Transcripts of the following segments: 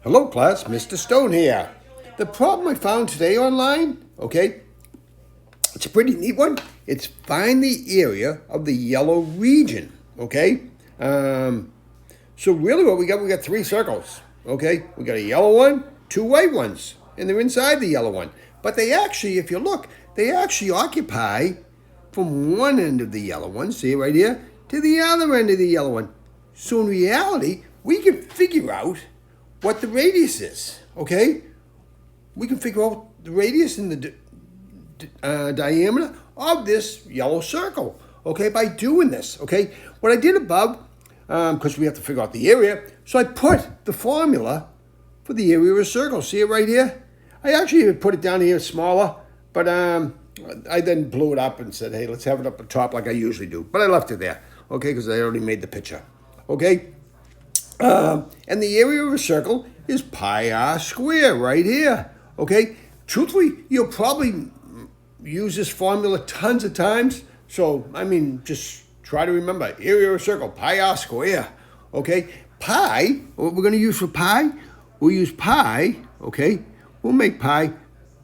Hello class, Mr. Stone here. The problem I found today online, okay, it's a pretty neat one. It's find the area of the yellow region, okay? So really what we got three circles, okay? We got a yellow one, two white ones, and they're inside the yellow one. But they actually, if you look, they actually occupy from one end of the yellow one, see it right here, to the other end of the yellow one. So in reality, we can figure out what the radius is, okay? We can figure out the radius and the diameter of this yellow circle, okay, by doing this, okay? What I did above, because we have to figure out the area, so I put the formula for the area of a circle. See it right here? I actually put it down here smaller, but I then blew it up and said, hey, let's have it up the top like I usually do. But I left it there, okay, because I already made the picture, okay? And the area of a circle is pi r squared right here, okay? Truthfully, you'll probably use this formula tons of times. So, I mean, just try to remember, area of a circle, pi r squared, okay? Pi, what we're going to use for pi, we'll use pi, okay? We'll make pi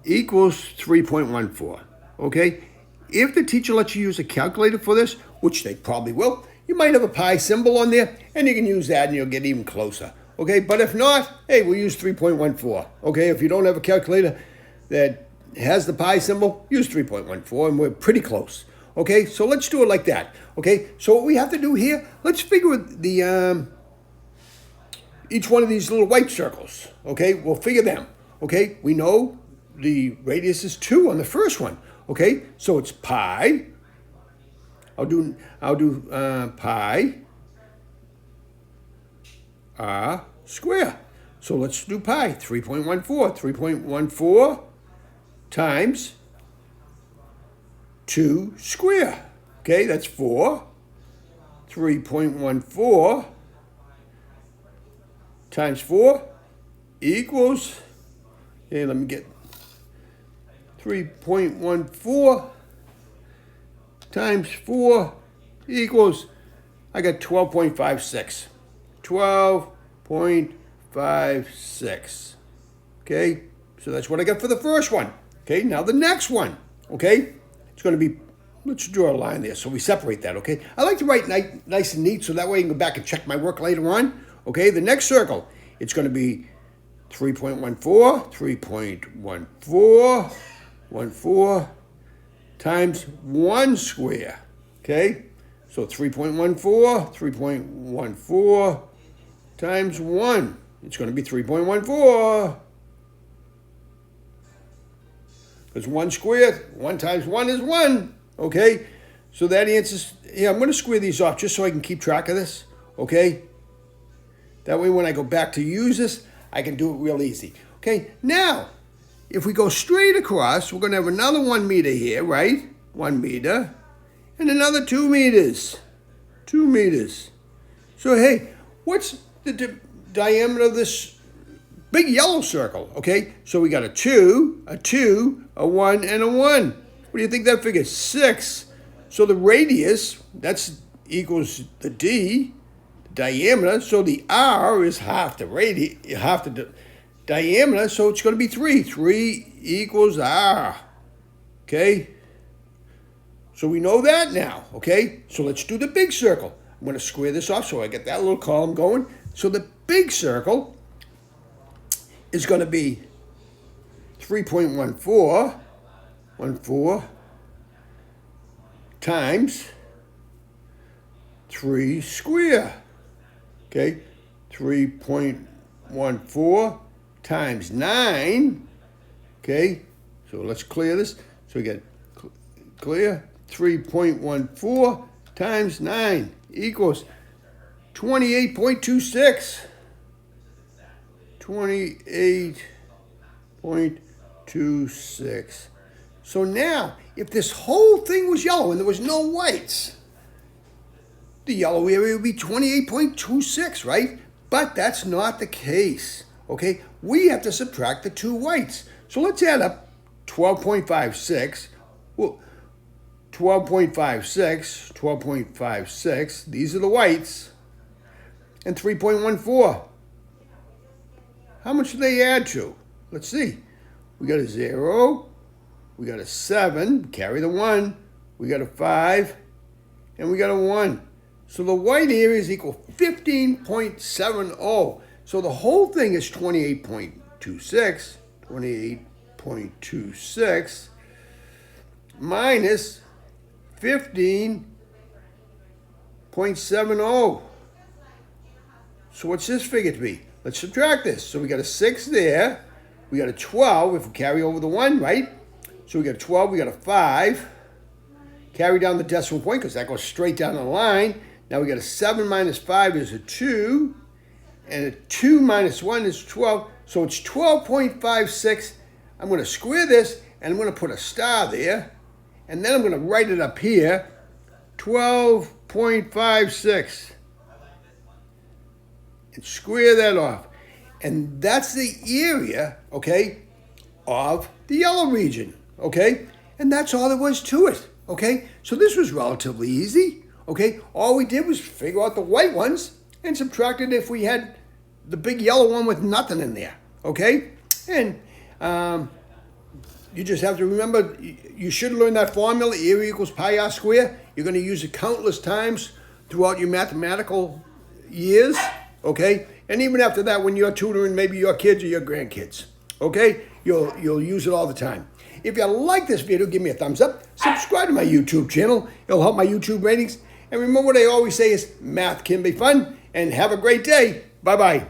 equals 3.14, okay? If the teacher lets you use a calculator for this, which they probably will, you might have a pi symbol on there, and you can use that and you'll get even closer, okay? But if not, hey, we'll use 3.14, okay? If you don't have a calculator that has the pi symbol, use 3.14, and we're pretty close, okay? So let's do it like that, okay? So what we have to do here, let's figure the each one of these little white circles, okay? We'll figure them, okay? We know the radius is 2 on the first one, okay? So it's pi. I'll do pi r square. So let's do pi, 3.14. 3.14 times 2 square. Okay, that's 4. 3.14 times 4 equals, okay, let me get 3.14 times 4 equals, I got 12.56. 12.56. Okay, so that's what I got for the first one. Okay, now the next one. Okay, it's going to be, let's draw a line there so we separate that. Okay, I like to write nice and neat so that way I can go back and check my work later on. Okay, the next circle, it's going to be 3.14, 3.14 times 1 square, okay? So 3.14 times 1. It's going to be 3.14. Because 1 squared, 1 times 1 is 1, okay? So that answers, yeah, I'm going to square these off just so I can keep track of this, okay? That way when I go back to use this, I can do it real easy. Okay, now, if we go straight across, we're going to have another 1 meter here, right? 1 meter. And another 2 meters. 2 meters. So, hey, what's the diameter of this big yellow circle? Okay, so we got a 2, a 1, and a 1. What do you think that figure? 6. So the radius, that's equals the D, the diameter. So the R is half the diameter, so it's going to be 3. 3 equals R. Okay? So we know that now, okay? So let's do the big circle. I'm going to square this off so I get that little column going. So the big circle is going to be 3.14 times 3 square. Okay? 3.14 times 9, okay, so let's clear this. So we get clear, 3.14 times 9 equals 28.26. 28.26. So now, if this whole thing was yellow and there was no whites, the yellow area would be 28.26, right? But that's not the case, okay? We have to subtract the 2 whites. So let's add up 12.56. Well, 12.56, these are the whites, and 3.14. how much do they add to? Let's see. We got a 0, we got a 7, carry the 1, we got a 5, and we got a 1. So the white area is equal 15.70. So the whole thing is 28.26. 28.26 minus 15.70. So what's this figure to be? Let's subtract this. So we got a 6 there. We got a 12 if we carry over the 1, right? So we got a 12, we got a 5. Carry down the decimal point because that goes straight down the line. Now we got a 7 minus 5 is a 2. And a 2 minus 1 is 12. So it's 12.56. I'm going to square this and I'm going to put a star there. And then I'm going to write it up here. 12.56. And square that off. And that's the area, okay, of the yellow region, okay? And that's all there was to it, okay? So this was relatively easy, okay? All we did was figure out the white ones and subtracted if we had the big yellow one with nothing in there, okay? And you just have to remember, you should learn that formula, area equals pi r squared. You're going to use it countless times throughout your mathematical years, okay? And even after that, when you're tutoring maybe your kids or your grandkids, okay? You'll use it all the time. If you like this video, give me a thumbs up. Subscribe to my YouTube channel. It'll help my YouTube ratings. And remember what I always say is math can be fun. And have a great day. Bye-bye.